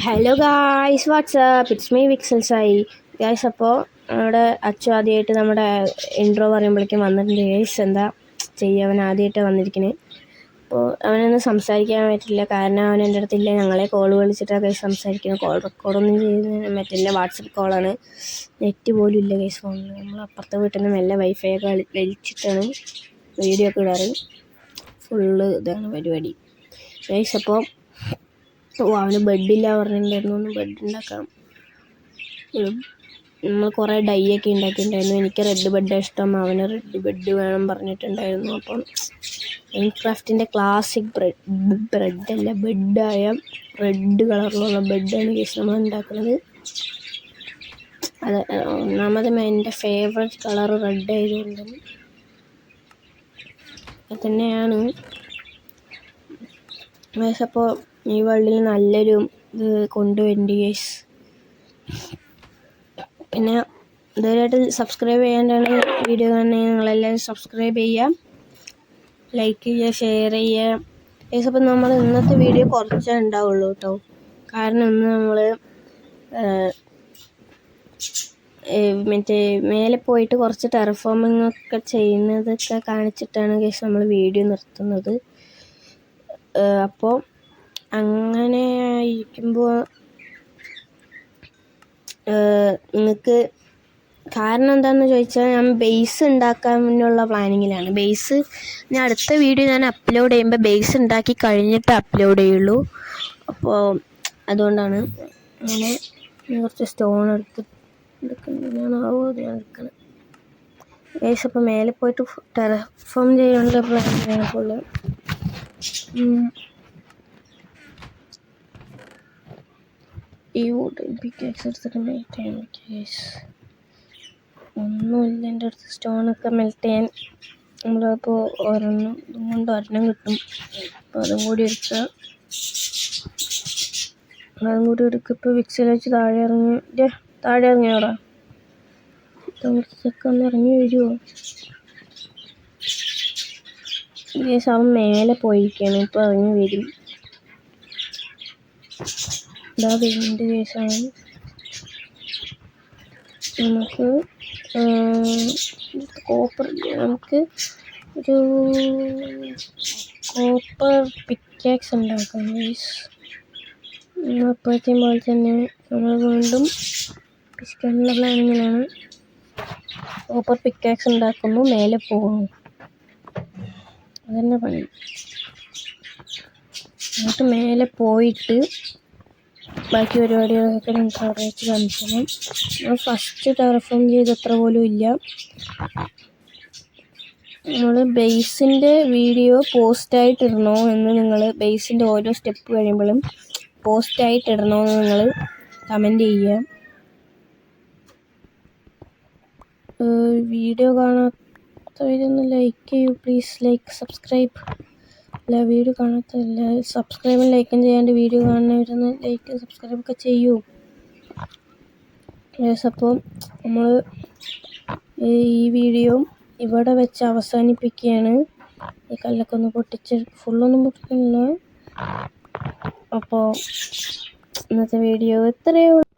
Hello guys, what's up, it's me വിക്സൽ Sai guys. അപ്പോൾ നമ്മുടെ അച്ചു ആദ്യമായിട്ട് നമ്മുടെ ഇൻട്രോ പറയുമ്പോഴേക്കും വന്നിട്ടുണ്ട് ഗായ്സ്. എന്താ ചെയ്യുക, അവൻ ആദ്യമായിട്ട് വന്നിരിക്കുന്നത്. അപ്പോൾ അവനൊന്നും സംസാരിക്കാൻ പറ്റില്ല, കാരണം അവൻ എൻ്റെ അടുത്തില്ല. ഞങ്ങളെ കോൾ വിളിച്ചിട്ടാണ് ഗൈസ് സംസാരിക്കുന്നത്. കോൾ റെക്കോർഡൊന്നും ചെയ്യുന്ന മറ്റേ വാട്സപ്പ് കോളാണ്. നെറ്റ് പോലും ഇല്ല ഗൈസ് ഫോണിൽ. നമ്മൾ അപ്പുറത്തെ വീട്ടിൽ നിന്ന് മെല്ലെ വൈഫൈ ഒക്കെ വലിച്ചിട്ടാണ് വീഡിയോ ഒക്കെ ഇടാറ്. ഫുള്ള് ഇതാണ് പരിപാടി ഗൈസ്. അപ്പോൾ അവന് ബെഡില്ല പറഞ്ഞിട്ടുണ്ടായിരുന്നു, ഒന്ന് ബെഡ് ഉണ്ടാക്കാം. നമ്മൾ കുറേ ഡൈ ഒക്കെ ഉണ്ടാക്കിയിട്ടുണ്ടായിരുന്നു. എനിക്ക് റെഡ് ബെഡ് ഇഷ്ടം, അവന് റെഡ് ബെഡ് വേണം പറഞ്ഞിട്ടുണ്ടായിരുന്നു. അപ്പം മൈൻക്രാഫ്റ്റിൻ്റെ ക്ലാസിക് ബ്രെഡല്ല, ബെഡായ റെഡ് കളറിലുള്ള ബെഡാണ് ഗൈസ് നമ്മൾ ഉണ്ടാക്കുന്നത്. അത് ഒന്നാമത് എൻ്റെ ഫേവറേറ്റ് കളർ റെഡ് ആയതുകൊണ്ട് അത് തന്നെയാണ് ഗൈസ്. അപ്പോൾ ഈ വേൾഡിൽ നല്ലൊരു ഇത് കൊണ്ടുവരേണ്ടി ഗൈസ്. പിന്നെ ഇതുവരെയായിട്ട് സബ്സ്ക്രൈബ് ചെയ്യാണ്ടാണ് വീഡിയോ കാണുന്നത്, നിങ്ങളെല്ലാവരും സബ്സ്ക്രൈബ് ചെയ്യുക, ലൈക്ക് ചെയ്യുക, ഷെയർ ചെയ്യുക ഗൈസ്. അപ്പം നമ്മൾ ഇന്നത്തെ വീഡിയോ കുറച്ചേ ഉണ്ടാവുള്ളൂ കേട്ടോ, കാരണം ഇന്ന് നമ്മൾ മറ്റേ മേലെ പോയിട്ട് കുറച്ച് ടെറഫോമിംഗ് ഒക്കെ ചെയ്യുന്നതൊക്കെ കാണിച്ചിട്ടാണ് ഗൈസ് നമ്മൾ വീഡിയോ നിർത്തുന്നത്. അപ്പോൾ അങ്ങനെ ഇരിക്കുമ്പോൾ നിങ്ങൾക്ക് കാരണം എന്താണെന്ന് ചോദിച്ചാൽ, ഞാൻ ബേസ് ഉണ്ടാക്കാനുള്ള പ്ലാനിങ്ങിലാണ്. ബേസ് ഞാൻ അടുത്ത വീഡിയോ ഞാൻ അപ്ലോഡ് ചെയ്യുമ്പോൾ ബേസ് ഉണ്ടാക്കി കഴിഞ്ഞിട്ട് അപ്ലോഡ് ചെയ്യുള്ളൂ. അപ്പോൾ അതുകൊണ്ടാണ് അങ്ങനെ കുറച്ച് സ്റ്റോൺ എടുക്കണം ബേസ്. അപ്പോൾ മേലെ പോയിട്ട് ടെറഫോം ചെയ്യാനുള്ള പ്ലാനിങ്ങാണ്. ഈ വുഡൻ പിക്കാക്സ് എടുത്തിട്ട് മെൽറ്റ് ചെയ്യാൻ പറ്റും ഗൈസ്. ഒന്നുമില്ല എൻ്റെ അടുത്ത്, സ്റ്റോണൊക്കെ മെൽറ്റ് ചെയ്യാൻ. നമ്മളപ്പോൾ ഒരെണ്ണം കിട്ടും. അപ്പോൾ അതും കൂടി എടുക്കുക. ഇപ്പോൾ വിക്സിൽ വെച്ച് താഴെ ഇറങ്ങിയോടാ. വിക്സൊക്കെ ഒന്ന് ഇറങ്ങി വരുമോ ഗൈസ്? അവൻ മേലെ പോയിരിക്കുകയാണ്, ഇപ്പോൾ ഇറങ്ങി വരും. ഇതാ വരുന്നുണ്ട് കേസാണ്. നമുക്ക് നമുക്ക് ഒരു കോപ്പർ പിക്കാക്സ് ഉണ്ടാക്കാം ഗൈസ്. അപ്പോഴത്തേയും പോലെ തന്നെ നമ്മൾ വീണ്ടും പിക്കാനുള്ള പ്ലാനിങ്ങിലാണ്. കോപ്പർ പിക്കാക്സ് ഉണ്ടാക്കുന്നു, മേലെ പോകുന്നു, അതന്നെ പണി. എന്നിട്ട് മേലെ പോയിട്ട് ബാക്കി പരിപാടികളൊക്കെ നമുക്ക് അവിടെ വെച്ച് കാണിക്കണം. നമ്മൾ ഫസ്റ്റ് ടെറഫോം ചെയ്തത്ര പോലും ഇല്ല. നമ്മൾ ബേസിൻ്റെ വീഡിയോ പോസ്റ്റായിട്ടിടണോ എന്ന് നിങ്ങൾ ബേസിൻ്റെ ഓരോ സ്റ്റെപ്പ് കഴിയുമ്പോഴും പോസ്റ്റായിട്ടിടണോ എന്ന് നിങ്ങൾ കമൻറ്റ് ചെയ്യുക. വീഡിയോ കാണാത്തവരൊന്ന് ലൈക്ക് ചെയ്യൂ പ്ലീസ്. Like, subscribe. അല്ല, വീഡിയോ കാണാത്തല്ല, സബ്സ്ക്രൈബും ലൈക്കും ചെയ്യാണ്ട് വീഡിയോ കാണുന്നവരൊന്ന് ലൈക്ക് സബ്സ്ക്രൈബൊക്കെ ചെയ്യൂ യെസ്. അപ്പോൾ നമ്മൾ ഈ വീഡിയോ ഇവിടെ വെച്ച് അവസാനിപ്പിക്കുകയാണ്. ഈ കല്ലൊക്കെ ഒന്ന് പൊട്ടിച്ച് ഫുള്ളൊന്നും പൊട്ടിക്കുന്നില്ല. അപ്പോൾ ഇന്നത്തെ വീഡിയോ ഇത്രയേ ഉള്ളൂ.